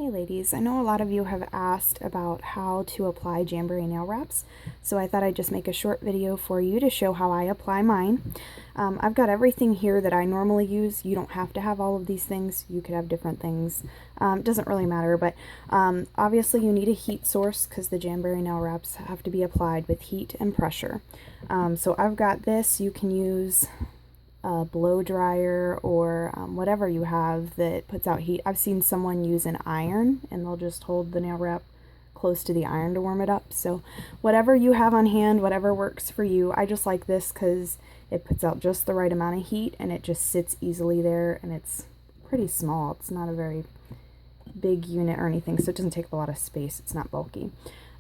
Hey ladies, I know a lot of you have asked about how to apply Jamberry nail wraps, so I thought I'd just make a short video for you to show how I apply mine. I've got everything here that I normally use. You don't have to have all of these things. You could have different things. It doesn't really matter, but obviously you need a heat source because the Jamberry nail wraps have to be applied with heat and pressure. So I've got this. You can use a blow dryer or whatever you have that puts out heat. I've seen someone use an iron and they'll just hold the nail wrap close to the iron to warm it up. So whatever you have on hand, whatever works for you. I just like this because it puts out just the right amount of heat and it just sits easily there, and it's pretty small. It's not a very big unit or anything, so it doesn't take up a lot of space. It's not bulky.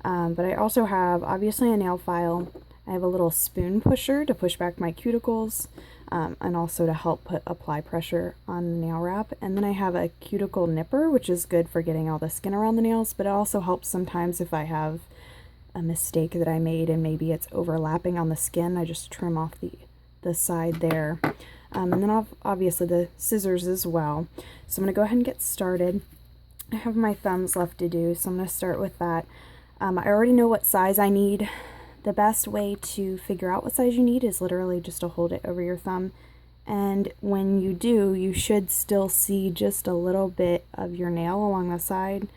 But I also have obviously a nail file. I have a little spoon pusher to push back my cuticles, and also to help apply pressure on the nail wrap. And then I have a cuticle nipper, which is good for getting all the skin around the nails, but it also helps sometimes if I have a mistake that I made and maybe it's overlapping on the skin. I just trim off the side there. And then obviously the scissors as well. So I'm going to go ahead and get started. I have my thumbs left to do, so I'm going to start with that. I already know what size I need. The best way to figure out what size you need is literally just to hold it over your thumb. And when you do, you should still see just a little bit of your nail along the side.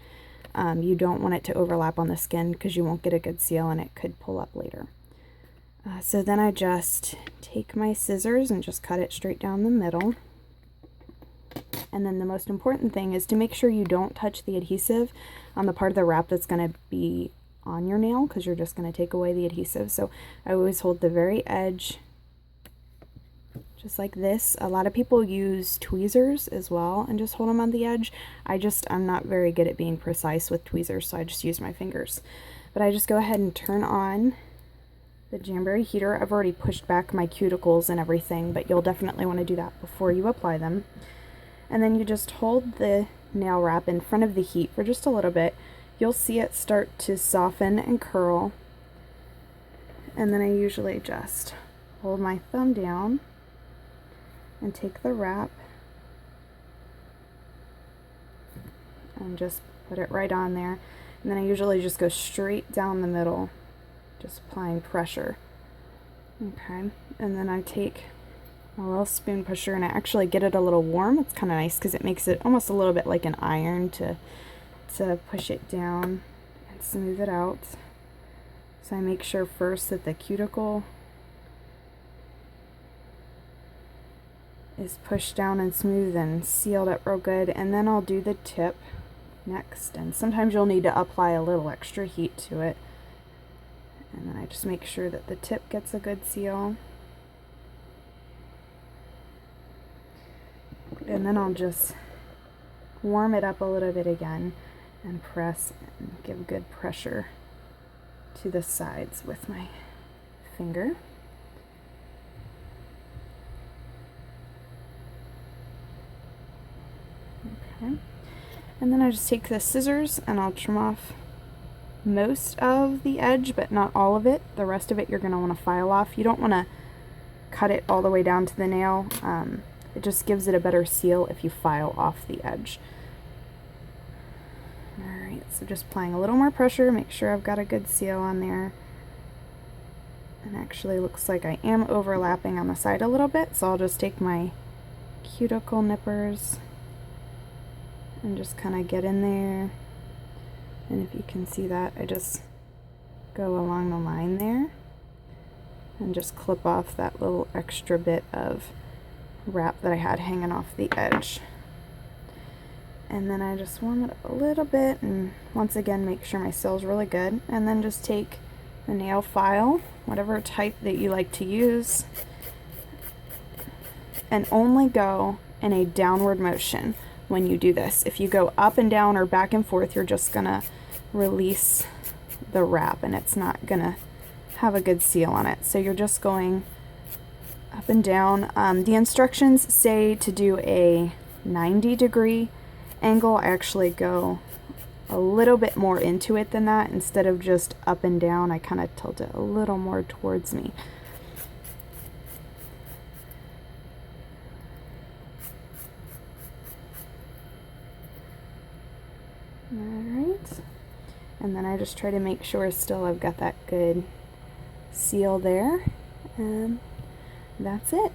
You don't want it to overlap on the skin because you won't get a good seal and it could pull up later. So then I just take my scissors and just cut it straight down the middle. And then the most important thing is to make sure you don't touch the adhesive on the part of the wrap that's going to be on your nail, because you're just going to take away the adhesive. So I always hold the very edge just like this. A lot of people use tweezers as well and just hold them on the edge. I'm not very good at being precise with tweezers, so I just use my fingers. But I just go ahead and turn on the Jamberry heater. I've already pushed back my cuticles and everything, but you'll definitely want to do that before you apply them. And then you just hold the nail wrap in front of the heat for just a little bit. You'll see it start to soften and curl. And then I usually just hold my thumb down and take the wrap and just put it right on there. And then I usually just go straight down the middle, just applying pressure. Okay, and then I take a little spoon pusher and I actually get it a little warm. It's kind of nice because it makes it almost a little bit like an iron to push it down and smooth it out. So I make sure first that the cuticle is pushed down and smooth and sealed up real good, and then I'll do the tip next. And sometimes you'll need to apply a little extra heat to it, and then I just make sure that the tip gets a good seal. And then I'll just warm it up a little bit again and press and give good pressure to the sides with my finger. Okay. And then I just take the scissors and I'll trim off most of the edge, but not all of it. The rest of it you're going to want to file off. You don't want to cut it all the way down to the nail. It just gives it a better seal if you file off the edge. Alright, so just applying a little more pressure, make sure I've got a good seal on there. And actually looks like I am overlapping on the side a little bit, so I'll just take my cuticle nippers and just kind of get in there. And if you can see that, I just go along the line there and just clip off that little extra bit of wrap that I had hanging off the edge. And then I just warm it up a little bit, and once again make sure my seal is really good, and then just take the nail file, whatever type that you like to use, and only go in a downward motion when you do this. If you go up and down or back and forth, you're just gonna release the wrap and it's not gonna have a good seal on it. So you're just going up and down. The instructions say to do a 90-degree angle. I actually go a little bit more into it than that. Instead of just up and down, I kind of tilt it a little more towards me. Alright, and then I just try to make sure still I've got that good seal there, and that's it.